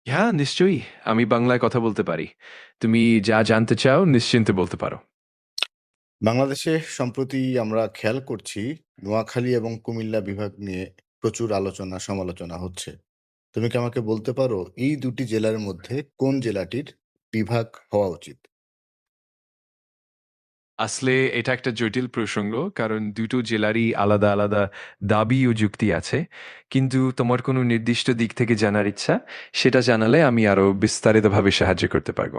হ্যাঁ, নিশ্চয়ই। আমি বাংলায় কথা বলতে পারি। তুমি যা জানতে চাও নিশ্চিন্তে বলতে পারো। বাংলাদেশে সম্প্রতি আমরা খেয়াল করছি নোয়াখালী এবং কুমিল্লা বিভাগ নিয়ে প্রচুর আলোচনা সমালোচনা হচ্ছে। তুমি কি আমাকে বলতে পারো এই দুটি জেলার মধ্যে কোন জেলাটির বিভাগ হওয়া উচিত? আসলে এটা একটা জটিল প্রসঙ্গ। কারণ দুটো জেলারই আলাদা, আলাদা দাবি ও যুক্তি আছে। কিন্তু তোমার কোনো নির্দিষ্ট দিক থেকে জানার ইচ্ছা, সেটা জানালে আমি আরো বিস্তারিতভাবে সাহায্য করতে পারব।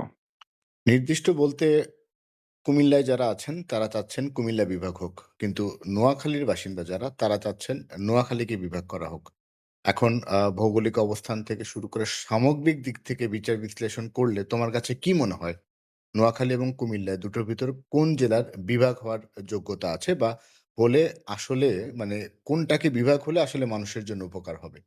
নির্দিষ্ট বলতে কুমিল্লায় যারা আছেন তারা চাচ্ছেন কুমিল্লা বিভাগ হোক। কিন্তু নোয়াখালীর বাসিন্দা যারা তারা চাচ্ছেন নোয়াখালীকে বিভাগ করা হোক। এখন ভৌগোলিক অবস্থান থেকে শুরু করে সামগ্রিক দিক থেকে বিচার বিশ্লেষণ করলে তোমার কাছে কি মনে হয়? নোয়াখালী এবং কুমিল্লা দুটোর ভিতর কোন জেলার বিভাগ হওয়ার যোগ্যতা আছে? বা হলে আসলে মানে কোনটাকে বিভাগ হলে আসলে মানুষের জন্য উপকার হবে?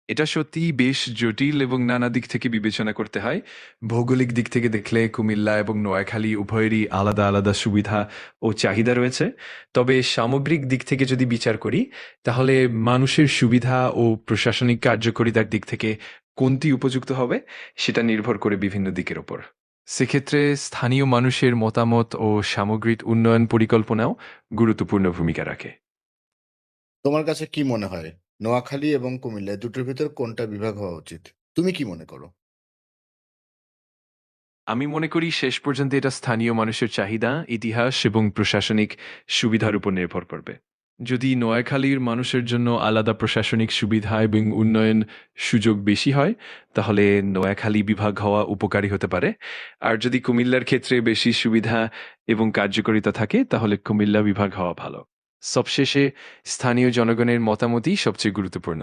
এটা সত্যিই বেশ জটিল এবং নানা দিক থেকে বিবেচনা করতে হয়। ভৌগোলিক দিক থেকে দেখলে কুমিল্লা এবং নোয়াখালী উভয়েরই আলাদা, আলাদা সুবিধা ও চাহিদা রয়েছে। তবে সামগ্রিক দিক থেকে যদি বিচার করি, তাহলে মানুষের সুবিধা ও প্রশাসনিক কার্যকারিতার দিক থেকে কোনটি উপযুক্ত হবে, সেটা নির্ভর করে বিভিন্ন দিকের ওপর। সেক্ষেত্রে স্থানীয় মানুষের মতামত ও সামগ্রিক উন্নয়ন পরিকল্পনাও গুরুত্বপূর্ণ ভূমিকা রাখে। তোমার কাছে কি মনে হয়? নোয়াখালী এবং কুমিল্লা দুটোর ভিতর কোনটা বিভাগ হওয়া উচিত? তুমি কি মনে করো? আমি মনে করি শেষ পর্যন্ত এটা স্থানীয় মানুষের চাহিদা, ইতিহাস এবং প্রশাসনিক সুবিধার উপর নির্ভর করবে। যদি নোয়াখালীর মানুষের জন্য আলাদা প্রশাসনিক সুবিধা এবং উন্নয়ন সুযোগ বেশি হয়, তাহলে নোয়াখালী বিভাগ হওয়া উপকারী হতে পারে। আর যদি কুমিল্লার ক্ষেত্রে বেশি সুবিধা এবং কার্যকারিতা থাকে, তাহলে কুমিল্লা বিভাগ হওয়া ভালো। সবশেষে স্থানীয় জনগণের মতামতই সবচেয়ে গুরুত্বপূর্ণ।